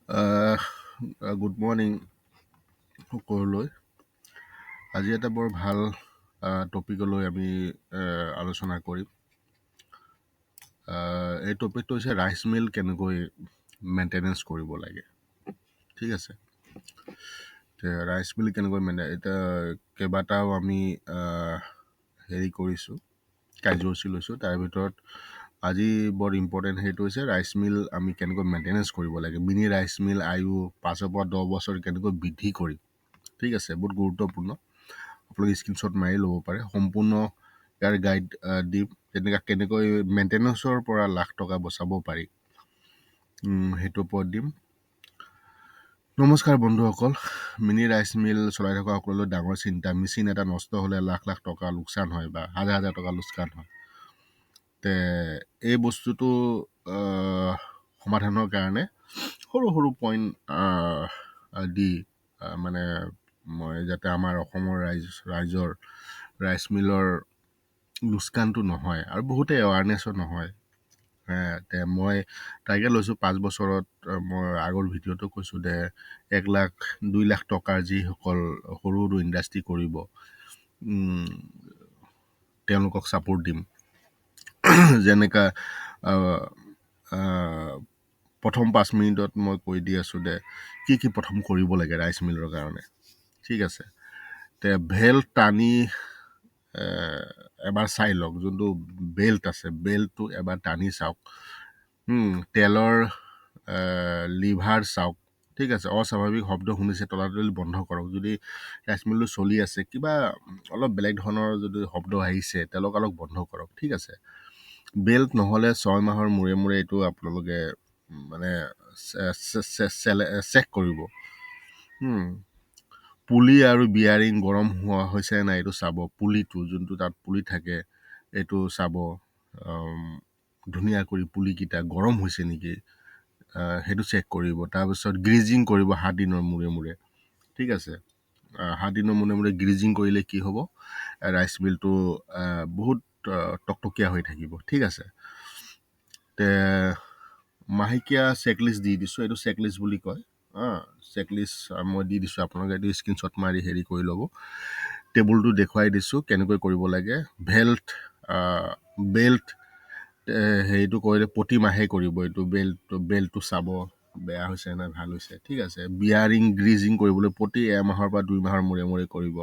Uh, Good morning সকলোলৈ। আজি এটা বৰ ভাল টপিকলৈ আমি আলোচনা কৰিম। এই টপিকটো হৈছে ৰাইচ মিল কেনেকৈ মেইনটেনেঞ্চ কৰিব লাগে। ঠিক আছে, ৰাইচ মিল কেনেকৈ এতিয়া কেইবাটাও আমি হেৰি কৰিছোঁ, কাৰ্যসূচী লৈছোঁ। তাৰ ভিতৰত আজি বৰ ইম্পৰ্টেণ্ট সেইটো হৈছে ৰাইচ মিল আমি কেনেকৈ মেইনটেনেঞ্চ কৰিব লাগে। মিনি ৰাইচ মিল আয়ু 5 পৰা 10 বছৰ কেনেকৈ বৃদ্ধি কৰিম। ঠিক আছে, বহুত গুৰুত্বপূৰ্ণ। আপোনালোকে স্ক্ৰীনশ্বট মাৰি ল'ব পাৰে। সম্পূৰ্ণ ইয়াৰ গাইড দিম, কেনেকৈ মেইনটেনেঞ্চৰ পৰা লাখ টকা বচাব পাৰি সেইটো ওপৰত দিম। নমস্কাৰ বন্ধুসকল। মিনি ৰাইচ মিল চলাই থকা সকলোলৈ ডাঙৰ চিন্তা। মেচিন এটা নষ্ট হ'লে লাখ লাখ টকা লোকচান হয় বা হাজাৰ হাজাৰ টকা লোকচান হয়। এই বস্তুটো সমাধানৰ কাৰণে সৰু সৰু পইণ্ট দি মানে মই যাতে আমাৰ অসমৰ ৰাইজৰ ৰাইচ মিলৰ লোকচানটো নহয় আৰু বহুতে এৱাৰনেছো নহয়। মই টাৰ্গেট লৈছোঁ 5 বছৰত। মই আগৰ ভিডিঅ'টো কৈছোঁ যে 1 লাখ 2 লাখ টকাৰ যিসকল সৰু সৰু ইণ্ডাষ্ট্ৰী কৰিব তেওঁলোকক ছাপোৰ্ট দিম। যেনেকা প্ৰথম 5 মিনিটত মই কৈ দি আছোঁ যে কি প্ৰথম কৰিব লাগে ৰাইচ মিলৰ কাৰণে। ঠিক আছে, ভেল্ট টানি এবাৰ চাই লওক। যোনটো বেল্ট আছে বেল্টটো এবাৰ টানি চাওক। তেলৰ লিভাৰ চাওক। ঠিক আছে, অস্বাভাৱিক শব্দ শুনিছে তলাতলি বন্ধ কৰক। যদি ৰাইচ মিলটো চলি আছে কিবা অলপ বেলেগ ধৰণৰ যদি শব্দ আহিছে তেওঁলোক অলপ বন্ধ কৰক। ঠিক আছে, বেল্ট নহ'লে 6 মাহৰ মূৰে মূৰে এইটো আপোনালোকে মানে চেক কৰিব। পুলি আৰু বিয়াৰিং গৰম হোৱা হৈছে নাই এইটো চাব। পুলিটো যোনটো তাত পুলি থাকে এইটো চাব ধুনীয়া কৰি। পুলিকেইটা গৰম হৈছে নেকি সেইটো চেক কৰিব। তাৰপিছত গ্ৰিজিং কৰিব 7 দিনৰ মূৰে মূৰে। ঠিক আছে, 7 দিনৰ মূৰে মূৰে গ্ৰিজিং কৰিলে কি হ'ব, ৰাইচ মিলটো বহুত টকটকীয়া হৈ থাকিব। ঠিক আছে, মাহেকীয়া চেকলিষ্ট দি দিছোঁ। এইটো চেকলিষ্ট বুলি কয়। চেকলিষ্ট মই দি দিছোঁ, আপোনালোকে এইটো স্ক্ৰীনশ্বট মাৰি হেৰি কৰি ল'ব। টেবুলটো দেখুৱাই দিছোঁ কেনেকৈ কৰিব লাগে। বেল্ট হেৰিটো কৰিলে প্ৰতি মাহে কৰিব। এইটো বেল্টটো চাব বেয়া হৈছে নে ভাল হৈছে। ঠিক আছে, বিয়াৰিং গ্ৰিজিং কৰিবলৈ প্ৰতি 1 মাহৰ পৰা 2 মাহৰ মূৰে মূৰে কৰিব।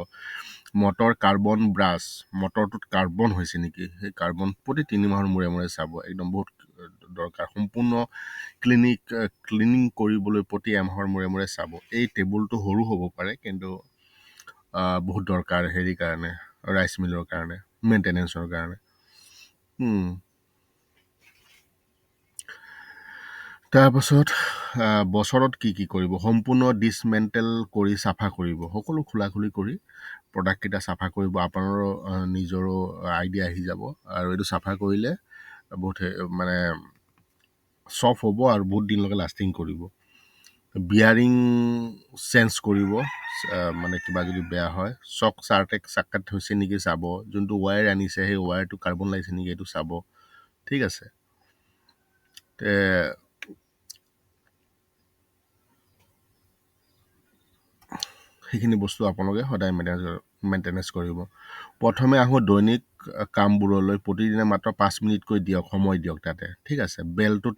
মটৰ কাৰ্বন ব্ৰাছ, মটৰটোত কাৰ্বন হৈছে নেকি সেই কাৰ্বন প্ৰতি 3 মাহৰ মূৰে মূৰে চাব। একদম বহুত দৰকাৰ। সম্পূৰ্ণ ক্লিনিং কৰিবলৈ প্ৰতি 1 মাহৰ মূৰে মূৰে চাব। এই টেবুলটো সৰু হ'ব পাৰে কিন্তু বহুত দৰকাৰ হেৰিৰ কাৰণে, ৰাইচ মিলৰ কাৰণে, মেইনটেনেঞ্চৰ কাৰণে। তাৰপাছত বছৰত কি কৰিব, সম্পূৰ্ণ ডিছমেণ্টেল কৰি চাফা কৰিব। সকলো খোলাখুলি কৰি প্ৰডাক্টকেইটা চাফা কৰিব। আপোনাৰো নিজৰো আইডিয়া আহি যাব। আৰু এইটো চাফা কৰিলে বহুত মানে চফ্ট হ'ব আৰু বহুত দিনলৈকে লাষ্টিং কৰিব। বিয়াৰিং চেঞ্জ কৰিব, মানে কিবা যদি বেয়া হয়। চক চাকাত হৈছে নেকি চাব। যোনটো ৱায়াৰ আনিছে সেই ৱায়াৰটো কাৰ্বন লাগিছে নেকি এইটো চাব। ঠিক আছে, সেইখিনি বস্তু আপোনালোকে সদায় মেইনটেনেঞ্চ কৰিব। প্ৰথমে আহোঁ দৈনিক কামবোৰলৈ। প্ৰতিদিনে মাত্ৰ 5 মিনিটকৈ দিয়ক, সময় দিয়ক তাতে। ঠিক আছে, বেলটো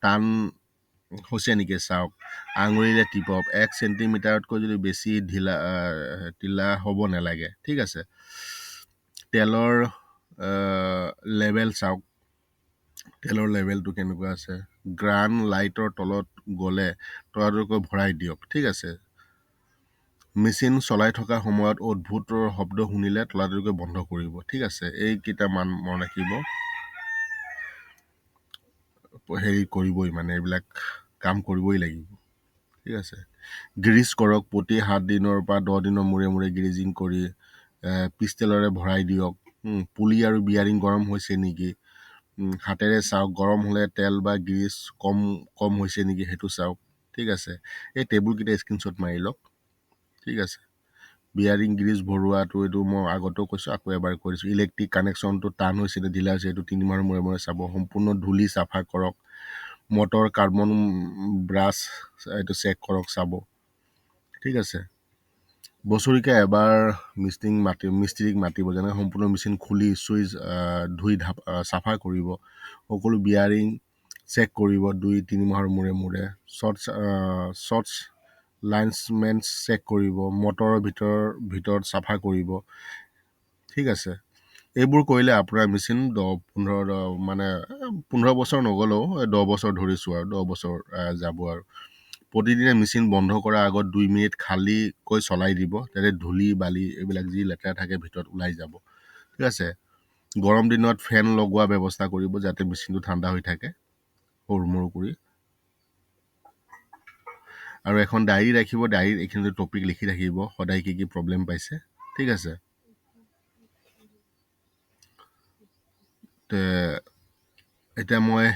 টান হৈছে নেকি চাওক। আঙুলিৰে টিপক। 1 চেণ্টিমিটাৰতকৈ যদি বেছি ঢিলা হ'ব নালাগে। ঠিক আছে, তেলৰ লেভেল চাওক। তেলৰ লেভেলটো কেনেকুৱা আছে। গ্ৰান লাইটৰ তলত গ'লে তলাতলকৈ ভৰাই দিয়ক। ঠিক আছে, মেচিন চলাই থকা সময়ত অদ্ভুতৰ শব্দ শুনিলে তলাতলকৈ বন্ধ কৰিব। ঠিক আছে, এইকেইটা মন ৰাখিব। হেৰি কৰিবই, মানে এইবিলাক কাম কৰিবই লাগিব। ঠিক আছে, গ্ৰীজ কৰক। প্ৰতি 7 দিনৰ পৰা 10 দিনৰ মূৰে মূৰে গ্ৰীজিং কৰি পিষ্টেলৰে ভৰাই দিয়ক। পুলি আৰু বিয়াৰিং গৰম হৈছে নেকি হাতেৰে চাওক। গৰম হ'লে তেল বা গ্ৰীজ কম হৈছে নেকি সেইটো চাওক। ঠিক আছে, এই টেবুলকেইটা স্ক্ৰীনশ্বট মাৰি লওক। ঠিক আছে, বিয়াৰিং গ্ৰীজ ভৰোৱাটো এইটো মই আগতেও কৈছোঁ, আকৌ এবাৰ কৈ দিছোঁ। ইলেক্ট্ৰিক কানেকশ্যনটো টান হৈছে নে ঢিলা হৈছে এইটো 3 মাহৰ মূৰে মূৰে চাব। সম্পূৰ্ণ ধূলি চাফা কৰক। মটৰ কাৰ্বন ব্ৰাছ এইটো চেক কৰক, চাব। ঠিক আছে। বছৰিকা এবাৰ মিস্ত্ৰীক মাতিব, যেনে সম্পূৰ্ণ মেচিন খুলি চুইচ ধুই চাফা কৰিব। সকলো বিয়াৰিং চেক কৰিব 2-3 মাহৰ মূৰে মূৰে। শ্বৰ্টছ লাইনছমেণ্ট চেক কৰিব। মটৰৰ ভিতৰত চাফা কৰিব। ঠিক আছে। এইবোৰ কৰিলে আপোনাৰ মেচিন 15 বছৰ নগ'লেও 10 বছৰ ধৰিছোঁ আৰু 10 বছৰ যাব আৰু। প্ৰতিদিনে মেচিন বন্ধ কৰাৰ আগত 2 মিনিট খালীকৈ চলাই দিব, যাতে ধূলি বালি এইবিলাক যি লেতেৰা থাকে ভিতৰত ওলাই যাব। ঠিক আছে। গৰম দিনত ফেন লগোৱা ব্যৱস্থা কৰিব, যাতে মেচিনটো ঠাণ্ডা হৈ থাকে সৰু মৰু কৰি। আৰু এখন ডায়েৰী ৰাখিব, ডায়েৰীত এইখিনি টপিক লিখি থাকিব, সদায় কি কি প্ৰব্লেম পাইছে। ঠিক আছে। এতিয়া মই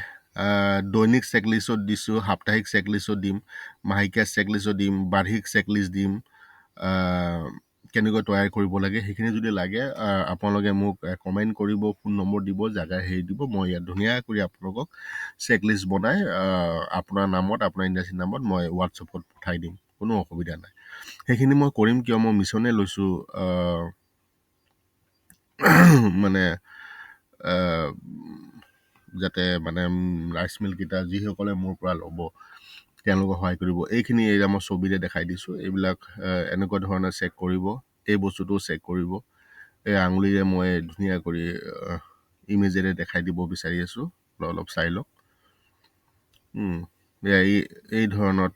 দৈনিক চেকলিষ্টত দিছোঁ, সাপ্তাহিক চেকলিষ্টত দিম, মাহেকীয়া চেকলিষ্টত দিম, বাৰ্ষিক চেকলিষ্ট দিম। কেনেকৈ তৈয়াৰ কৰিব লাগে সেইখিনি যদি লাগে আপোনালোকে মোক কমেণ্ট কৰিব, ফোন নম্বৰ দিব, জেগা হেৰি দিব। মই ইয়াত ধুনীয়া কৰি আপোনালোকক চেকলিষ্ট বনাই আপোনাৰ নামত, আপোনাৰ ইণ্ডাষ্ট্ৰীৰ নামত মই হোৱাটছএপত পঠাই দিম। কোনো অসুবিধা নাই। সেইখিনি মই কৰিম, কিয় মই মিছনে লৈছোঁ মানে যাতে ৰাইচ মিলকেইটা যিসকলে মোৰ পৰা ল'ব তেওঁলোকক সহায় কৰিব। এইখিনি এৰিয়া মই ছবিৰে দেখাই দিছোঁ। এইবিলাক এনেকুৱা ধৰণে চেক কৰিব। এই বস্তুটো চেক কৰিব। এই আঙুলিৰে মই ধুনীয়া কৰি ইমেজেৰে দেখাই দিব বিচাৰি আছোঁ। অলপ চাই লওক। এই ধৰণত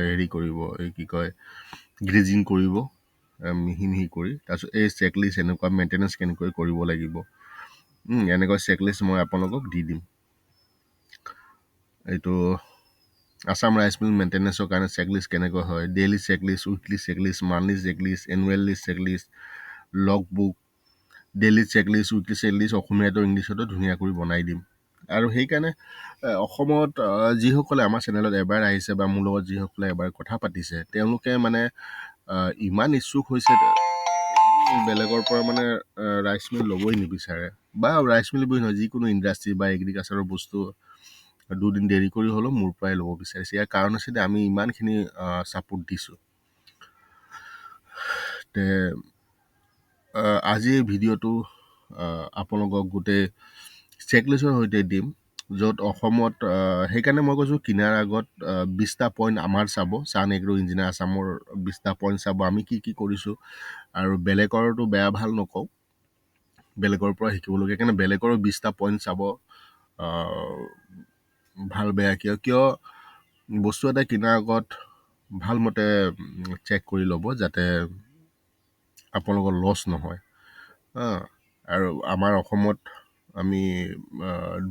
হেৰি কৰিব, এই কি কয় গ্ৰেজিং কৰিব মিহি মিহি কৰি। তাৰপিছত এই চেকলিষ্ট এনেকুৱা মেইনটেনেঞ্চ কেনেকৈ কৰিব লাগিব, এনেকুৱা চেকলিষ্ট মই আপোনালোকক দি দিম। এইটো আছাম ৰাইচ মিল মেইনটেনেঞ্চৰ কাৰণে চেকলিষ্ট কেনেকৈ হয়, daily checklist, weekly checklist, monthly checklist, annually checklist, log book, daily checklist, weekly checklist অসমীয়াটো ইংলিছতো ধুনীয়া কৰি বনাই দিম। আৰু সেইকাৰণে অসমত যিসকলে আমাৰ চেনেলত এবাৰ আহিছে বা মোৰ লগত যিসকলে এবাৰ কথা পাতিছে, তেওঁলোকে ইমান ইচ্ছুক হৈছে, বেলেগৰ পৰা ৰাইচ মিল ল'বই নিবিচাৰে, বা ৰাইচ মিল বুলি নহয়, যিকোনো ইণ্ডাষ্ট্ৰী বা এগ্ৰিকালচাৰৰ বস্তু 2 দিন দেৰি কৰি হ'লেও মোৰ পৰাই ল'ব বিচাৰিছে। ইয়াৰ কাৰণ হৈছে যে আমি ইমানখিনি ছাপোৰ্ট দিছোঁ। আজি এই ভিডিঅ'টো আপোনালোকক গোটেই চেকলিষ্টৰ সৈতে দিম, য'ত অসমত সেইকাৰণে মই কৈছোঁ কিনাৰ আগত 20টা পইণ্ট আমাৰ চাব, ছান এগ্ৰ' ইঞ্জিনিয়াৰ আছামৰ 20টা পইণ্ট চাব, আমি কি কি কৰিছোঁ। আৰু বেলেগৰটো বেয়া ভাল নকওঁ, বেলেগৰ পৰা শিকিবলগীয়া। সেইকাৰণে বেলেগৰো 20টা পইণ্ট চাব। ভাল বেয়া কিয় বস্তু এটা কিনাৰ আগত ভালমতে চেক কৰি ল'ব, যাতে আপোনালোকৰ লছ নহয়। আৰু আমাৰ অসমত আমি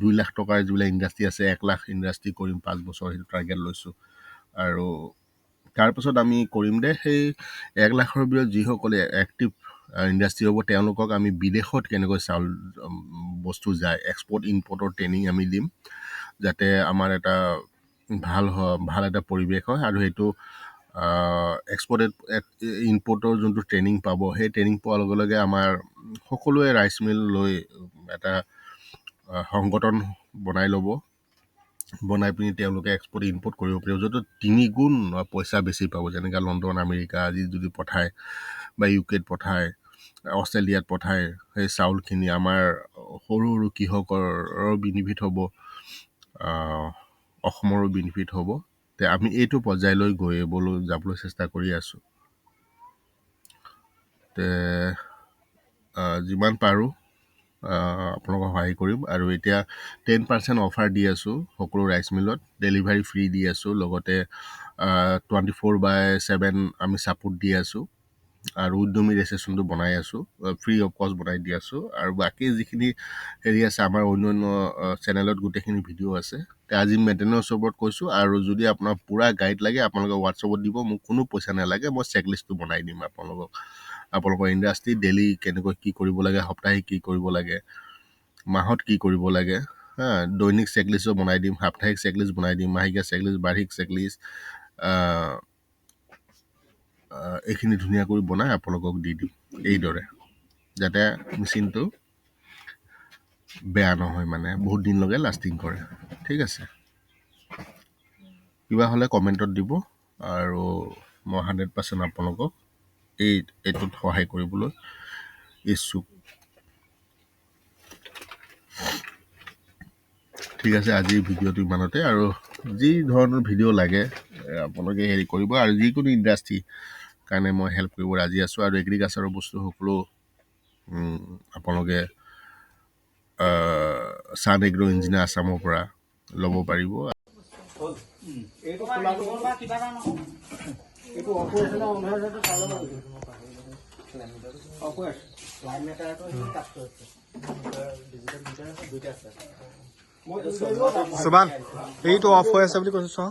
2 লাখ টকাৰ যিবিলাক ইণ্ডাষ্ট্ৰী আছে, 1 লাখ ইণ্ডাষ্ট্ৰী কৰিম 5 বছৰ, সেইটো টাৰ্গেট লৈছোঁ। আৰু তাৰপাছত আমি কৰিম সেই 1 লাখৰ ভিতৰত যিসকলে এক্টিভ ইণ্ডাষ্ট্ৰী হ'ব, তেওঁলোকক আমি বিদেশত কেনেকৈ চাউল বস্তু যায়, এক্সপৰ্ট ইম্পৰ্টৰ ট্ৰেইনিং আমি দিম, যাতে আমাৰ এটা ভাল এটা পৰিৱেশ হয়। আৰু সেইটো এক্সপৰ্ট ইম্পৰ্টৰ যোনটো ট্ৰেইনিং পাব, সেই ট্ৰেইনিং পোৱাৰ লগে লগে আমাৰ সকলোৱে ৰাইচ মিল লৈ এটা সংগঠন বনাই ল'ব, বনাই পিনি তেওঁলোকে এক্সপৰ্ট ইম্পৰ্ট কৰিব পাৰিব, য'ত 3 গুণ পইচা বেছি পাব। যেনেকৈ লণ্ডন আমেৰিকা আজি যদি পঠায়, বা ইউকেত পঠায়, অষ্ট্ৰেলিয়াত পঠায়, সেই চাউলখিনি আমাৰ সৰু সৰু কৃষকৰো বেনিফিট হ'ব, অসমৰো বেনিফিট হ'ব। আমি এইটো পৰ্যায়লৈ যাবলৈ চেষ্টা কৰি আছোঁ। যিমান পাৰোঁ আপোনালোকক সহায় কৰিম। আৰু এতিয়া 10% অফাৰ দি আছোঁ সকলো ৰাইচ মিলত, ডেলিভাৰী ফ্ৰী দি আছোঁ, লগতে 24/7 আমি ছাপোৰ্ট দি আছোঁ। আৰু উদ্যমী ৰেজিষ্ট্ৰেশ্যনটো বনাই আছোঁ, ফ্ৰী অফ কষ্ট বনাই দি আছোঁ। আৰু বাকী যিখিনি হেৰি আছে আমাৰ অন্য চেনেলত গোটেইখিনি ভিডিঅ' আছে। আজি মেইনটেনেঞ্চৰ ওপৰত কৈছোঁ। আৰু যদি আপোনাৰ পূৰা গাইড লাগে, আপোনালোকে হোৱাটছএপত দিব, মোক কোনো পইচা নালাগে, মই চেকলিষ্টটো বনাই দিম আপোনালোকৰ ইণ্ডাষ্ট্ৰী ডেইলি কেনেকৈ কি কৰিব লাগে, সাপ্তাহিক কি কৰিব লাগে, মাহত কি কৰিব লাগে, দৈনিক চেকলিষ্টো বনাই দিম, সাপ্তাহিক চেকলিষ্ট বনাই দিম, মাহেকীয়া চেকলিষ্ট, বাৰ্ষিক চেকলিষ্ট, এইখিনি ধুনীয়াকৈ বনাই আপোনালোকক দি দিম। এইদৰে যাতে মেচিনটো বেয়া নহয় মানে বহুত দিনলৈকে লাষ্টিং কৰে ঠিক আছে কিবা হ'লে কমেণ্টত দিব আৰু মই 100% আপোনালোকক এইটোত সহায় কৰিবলৈ ইচ্ছুক ঠিক আছে আজিৰ ভিডিঅ'টো ইমানতে আৰু যি ধৰণৰ ভিডিঅ' লাগে আপোনালোকে হেৰি কৰিব আৰু যিকোনো ইণ্ডাষ্ট্ৰি কাৰণে মই হেল্প কৰিব ৰাজি আছোঁ আৰু এগ্ৰিকালচাৰৰ বস্তু সকলো আপোনালোকে ছান এগ্ৰ' ইঞ্জিনিয়াৰ আছামৰ পৰা ল'ব পাৰিব সুবান এইটো অফ হৈ আছে বুলি কৈছো